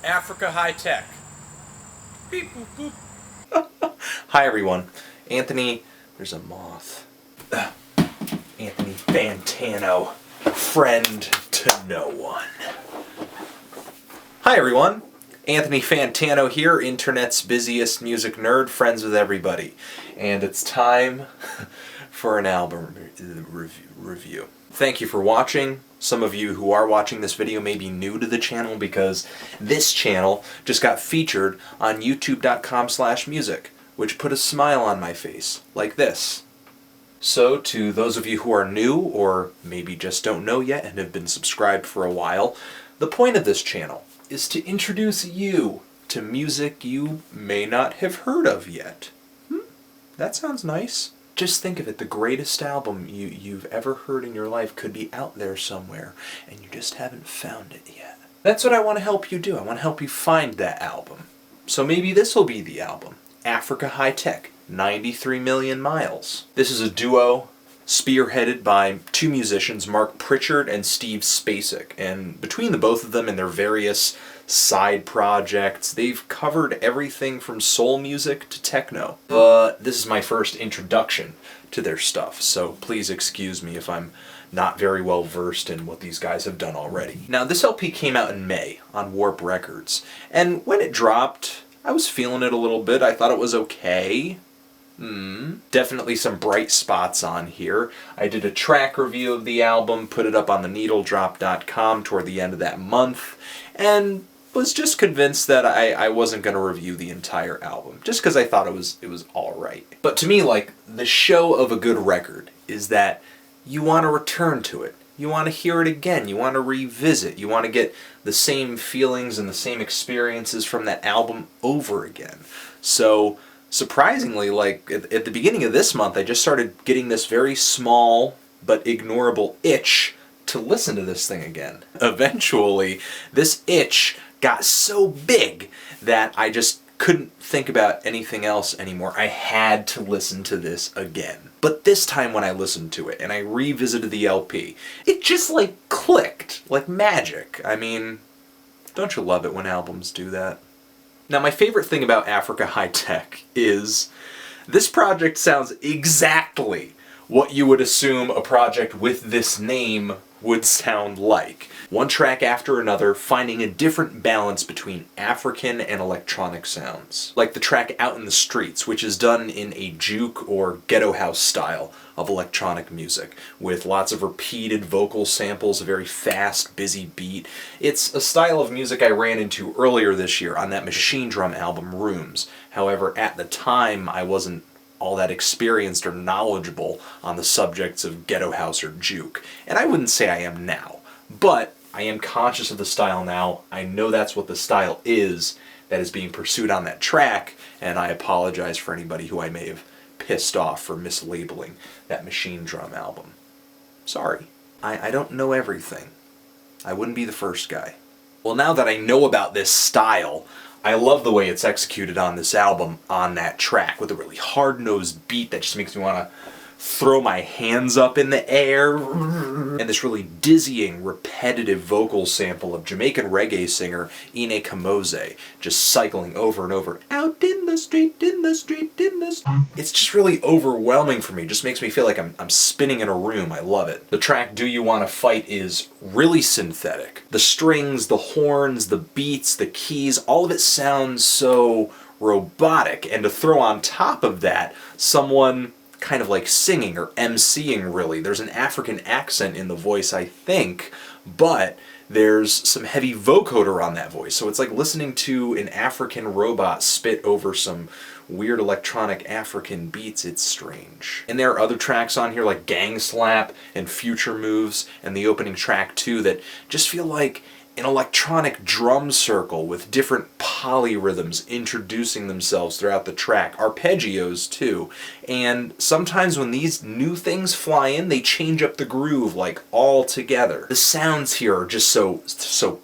Africa Hitech. Beep boop boop. Hi everyone. Anthony, there's a moth. Anthony Fantano, friend to no one. Hi everyone. Anthony Fantano here, internet's busiest music nerd, friends with everybody. And it's time for an album review. Thank you for watching. Some of you who are watching this video may be new to the channel because this channel just got featured on youtube.com/music, which put a smile on my face, like this. So to those of you who are new, or maybe just don't know yet and have been subscribed for a while, the point of this channel is to introduce you to music you may not have heard of yet. That sounds nice. Just think of it, the greatest album you've ever heard in your life could be out there somewhere, and you just haven't found it yet. That's what I want to help you do. I want to help you find that album. So maybe this will be the album. Africa Hitech, 93 Million Miles. This is a duo spearheaded by two musicians, Mark Pritchard and Steve Spacek. And between the both of them and their various side projects, they've covered everything from soul music to techno. But this is my first introduction to their stuff, so please excuse me if I'm not very well versed in what these guys have done already. Now, this LP came out in May on Warp Records, and when it dropped, I was feeling it a little bit. I thought it was okay. Definitely some bright spots on here. I did a track review of the album, put it up on the needledrop.com toward the end of that month, and was just convinced that I wasn't going to review the entire album, just because I thought it was alright. But to me, like, the show of a good record is that you want to return to it. You want to hear it again. You want to revisit. You want to get the same feelings and the same experiences from that album over again. So surprisingly, like at the beginning of this month, I just started getting this very small but ignorable itch to listen to this thing again. Eventually, this itch got so big that I just couldn't think about anything else anymore. I had to listen to this again. But this time when I listened to it and I revisited the LP, it just like clicked, like magic. I mean, don't you love it when albums do that? Now, my favorite thing about Africa Hitech is this project sounds exactly what you would assume a project with this name would sound like. One track after another, finding a different balance between African and electronic sounds. Like the track Out in the Streets, which is done in a JUKE or ghetto house style of electronic music, with lots of repeated vocal samples, a very fast, busy beat. It's a style of music I ran into earlier this year on that Machine Drum album, Rooms. However, at the time, I wasn't all that experienced or knowledgeable on the subjects of ghetto house or juke. And I wouldn't say I am now, but I am conscious of the style now. I know that's what the style is that is being pursued on that track, and I apologize for anybody who I may have pissed off for mislabeling that Machine Drum album. Sorry. I don't know everything. I wouldn't be the first guy. Well, now that I know about this style, I love the way it's executed on this album on that track with a really hard-nosed beat that just makes me want to throw my hands up in the air, and this really dizzying, repetitive vocal sample of Jamaican reggae singer Ine Kamoze just cycling over and over. Out in the street, in the street, in the street. It's just really overwhelming for me. Just makes me feel like I'm spinning in a room. I love it. The track Do You Wanna Fight is really synthetic. The strings, the horns, the beats, the keys, all of it sounds so robotic. And to throw on top of that, someone kind of like singing or emceeing, really. There's an African accent in the voice, I think, but there's some heavy vocoder on that voice. So it's like listening to an African robot spit over some weird electronic African beats. It's strange. And there are other tracks on here like Gang Slap and Future Moves and the opening track too that just feel like an electronic drum circle with different polyrhythms introducing themselves throughout the track, arpeggios too, and sometimes when these new things fly in, they change up the groove like all together. The sounds here are just so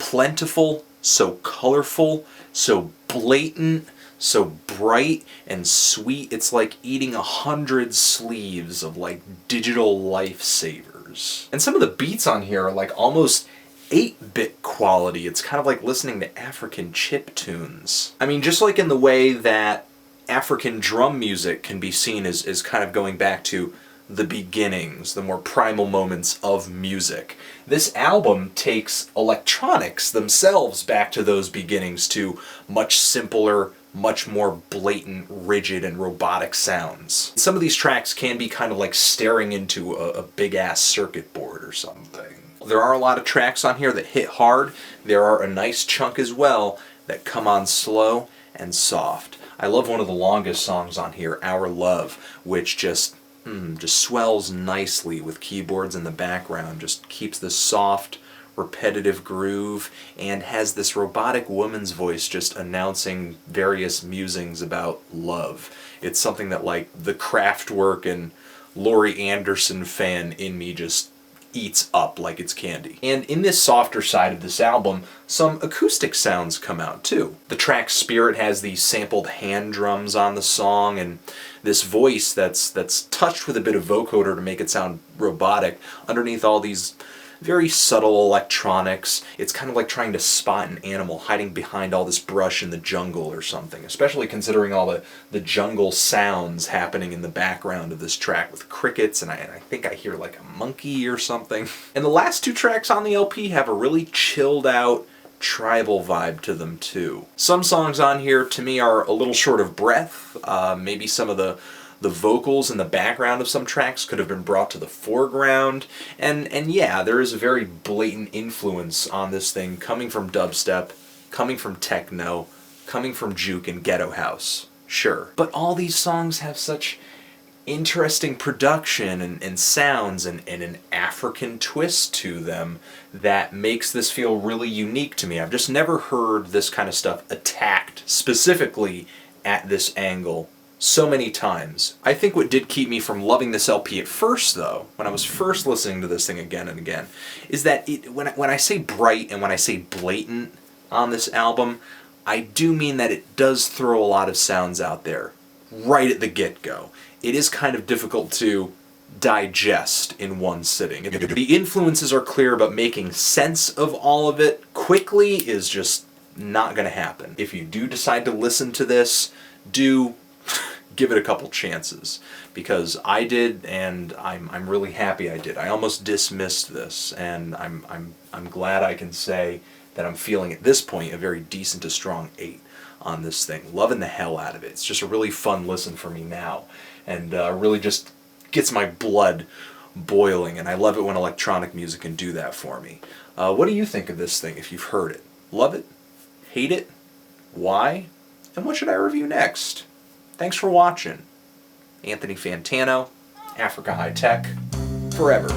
plentiful, so colorful, so blatant, so bright and sweet. It's like eating 100 sleeves of like digital lifesavers. And some of the beats on here are like almost 8-bit quality. It's kind of like listening to African chip tunes. I mean, just like in the way that African drum music can be seen as kind of going back to the beginnings, the more primal moments of music. This album takes electronics themselves back to those beginnings, to much simpler, much more blatant, rigid, and robotic sounds. Some of these tracks can be kind of like staring into a big-ass circuit board or something. There are a lot of tracks on here that hit hard. There are a nice chunk as well that come on slow and soft. I love one of the longest songs on here, Our Love, which just swells nicely with keyboards in the background, just keeps this soft, repetitive groove, and has this robotic woman's voice just announcing various musings about love. It's something that, like, the Kraftwerk and Laurie Anderson fan in me just eats up like it's candy. And in this softer side of this album, some acoustic sounds come out too. The track Spirit has these sampled hand drums on the song, and this voice that's touched with a bit of vocoder to make it sound robotic underneath all these very subtle electronics. It's kind of like trying to spot an animal hiding behind all this brush in the jungle or something, especially considering all the jungle sounds happening in the background of this track with crickets, and I think I hear like a monkey or something. And the last 2 tracks on the LP have a really chilled out, tribal vibe to them too. Some songs on here to me are a little short of breath. Maybe some of the vocals in the background of some tracks could have been brought to the foreground. And yeah, there is a very blatant influence on this thing coming from dubstep, coming from techno, coming from juke and ghetto house. Sure. But all these songs have such interesting production and sounds and an African twist to them that makes this feel really unique to me. I've just never heard this kind of stuff attacked specifically at this angle so many times. I think what did keep me from loving this LP at first, though, when I was first listening to this thing again and again, is that when I say bright and when I say blatant on this album, I do mean that it does throw a lot of sounds out there right at the get-go. It is kind of difficult to digest in one sitting. The influences are clear, but making sense of all of it quickly is just not going to happen. If you do decide to listen to this, do give it a couple chances, because I did, and I'm really happy I did. I almost dismissed this, and I'm glad I can say that I'm feeling at this point a very decent to strong 8 on this thing. Loving the hell out of it. It's just a really fun listen for me now, and really just gets my blood boiling, and I love it when electronic music can do that for me. What do you think of this thing if you've heard it? Love it? Hate it? Why? And what should I review next? Thanks for watching. Anthony Fantano, Africa Hitech, forever.